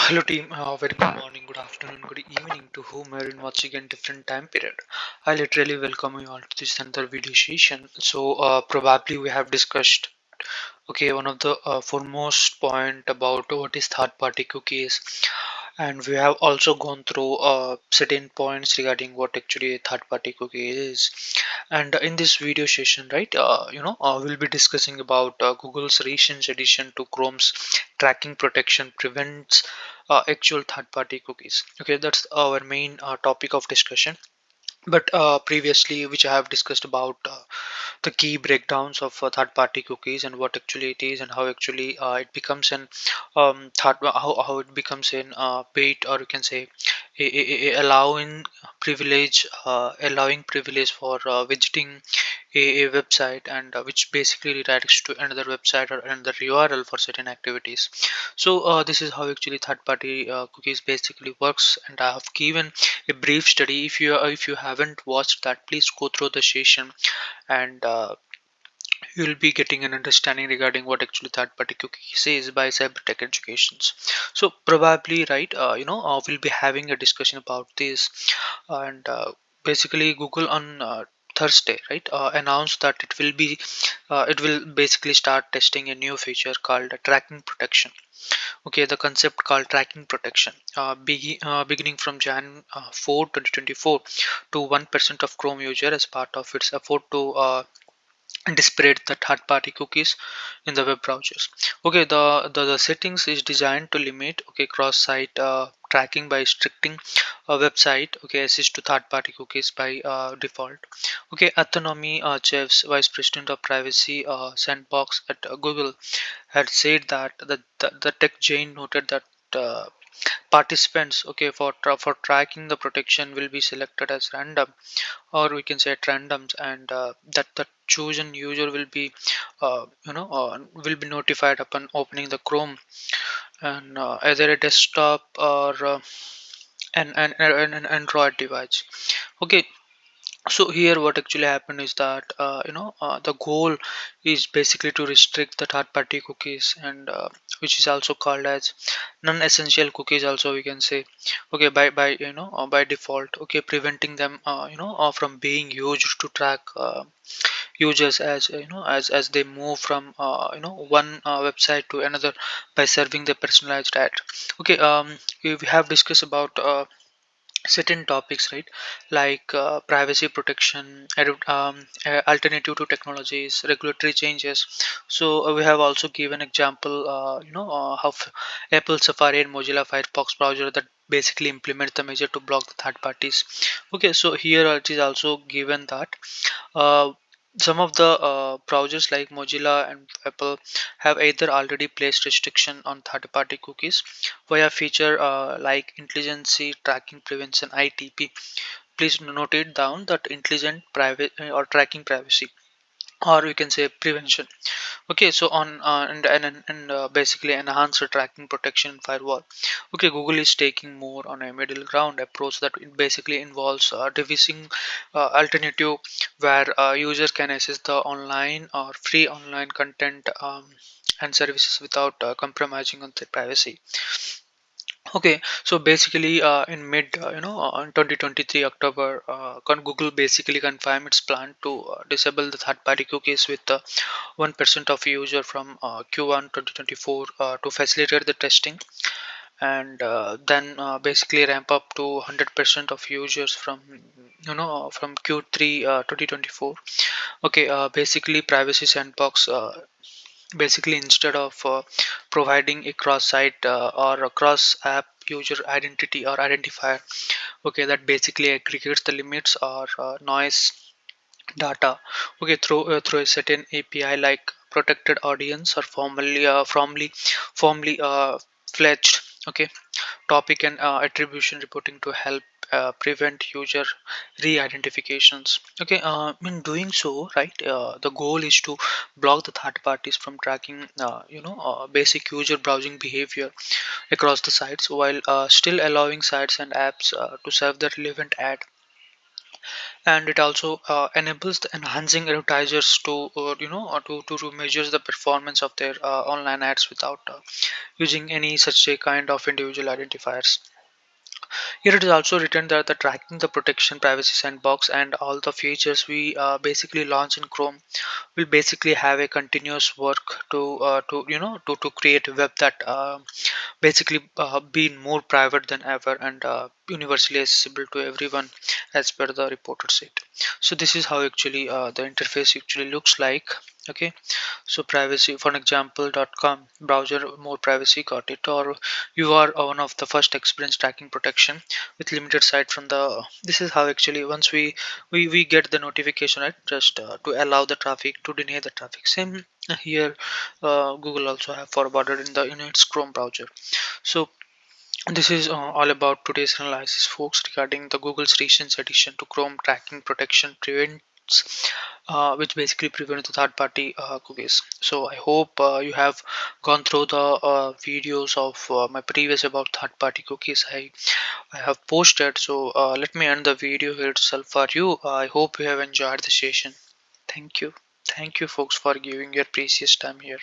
Hello team, very good morning, good afternoon, good evening to whom are in watching in different time period. I literally welcome you all to this another video session. Probably we have discussed one of the foremost point about what is third party cookies, and we have also gone through certain points regarding what actually a third party cookie is. And in this video session, right, we'll be discussing about Google's recent addition to Chrome's tracking protection prevents actual third party cookies. Okay, that's our main topic of discussion. But previously, which I have discussed about the key breakdowns of third-party cookies and what actually it is and how actually it becomes an how it becomes an bait, or you can say allowing privilege for visiting a website, and which basically redirects to another website or another URL for certain activities. So this is how actually third-party cookies basically works, and I have given a brief study. If you haven't watched that, please go through the session, and you'll be getting an understanding regarding what actually third-party cookies is by cyber tech educations. So probably, right, we'll be having a discussion about this. And basically Google on Thursday, right, announced that it will basically start testing a new feature called tracking protection. Okay, the concept called tracking protection, beginning from Jan 4 2024 to 1% of Chrome user as part of its effort to disparate the third-party cookies in the web browsers. Okay, the settings is designed to limit cross-site tracking by restricting a website access to third-party cookies by default. Okay, Autonomy Chef's vice president of privacy sandbox at Google had said that the tech giant noted that participants for tracking the protection will be selected as random, or we can say at randoms, and that the chosen user will be notified upon opening the Chrome, and either a desktop or an Android device. Okay, so here what actually happened is that the goal is basically to restrict the third party cookies, and which is also called as non-essential cookies also, we can say. Okay, by default, okay, preventing them from being used to track users as as they move from one website to another by serving the personalized ad. Okay, we have discussed about certain topics, right, like privacy protection, alternative to technologies, regulatory changes. So we have also given example, how Apple Safari and Mozilla Firefox browser that basically implement the measure to block the third parties. Okay, so here it is also given that uh, some of the browsers like Mozilla and Apple have either already placed restriction on third-party cookies via feature like intelligence tracking prevention (ITP). Please note it down that intelligent private or tracking privacy, or we can say prevention. Okay, so on basically enhance the tracking protection firewall. Okay, Google is taking more on a middle ground approach that it basically involves devising alternative where users can access the online or free online content and services without compromising on their privacy. Okay, so basically, in mid, in 2023 October, Google basically confirmed its plan to disable the third-party cookies with 1% of user from Q1 2024 to facilitate the testing, and then basically ramp up to 100% of users from from Q3 2024. Okay, basically privacy sandbox. Basically, instead of providing a cross-site or a cross-app user identity or identifier, okay, that basically aggregates the limits or noise data, okay, through a certain API like protected audience or formally fledged, okay, topic and attribution reporting to help prevent user re-identifications. Okay, in doing so, right, the goal is to block the third parties from tracking basic user browsing behavior across the sites, while still allowing sites and apps to serve the relevant ad. and it also enables the enhancing advertisers to to measure the performance of their online ads without using any such a kind of individual identifiers. Here it is also written that the tracking the protection privacy sandbox and all the features we basically launch in Chrome will basically have a continuous work to create a web that basically being more private than ever and universally accessible to everyone as per the reporter said. So this is how actually the interface actually looks like. Okay, so privacy for an example.com browser more privacy got it, or you are one of the first experience tracking protection with limited site from the this is how actually once we get the notification, right, just to allow the traffic to deny the traffic. Same here, Google also have forwarded in its Chrome browser. So this is all about today's analysis, folks, regarding the Google's recent addition to Chrome tracking protection prevents, which basically prevents the third-party cookies. So I hope you have gone through the videos of my previous about third-party cookies I have posted. So let me end the video here itself for you. I hope you have enjoyed the session. Thank you. Thank you, folks, for giving your precious time here.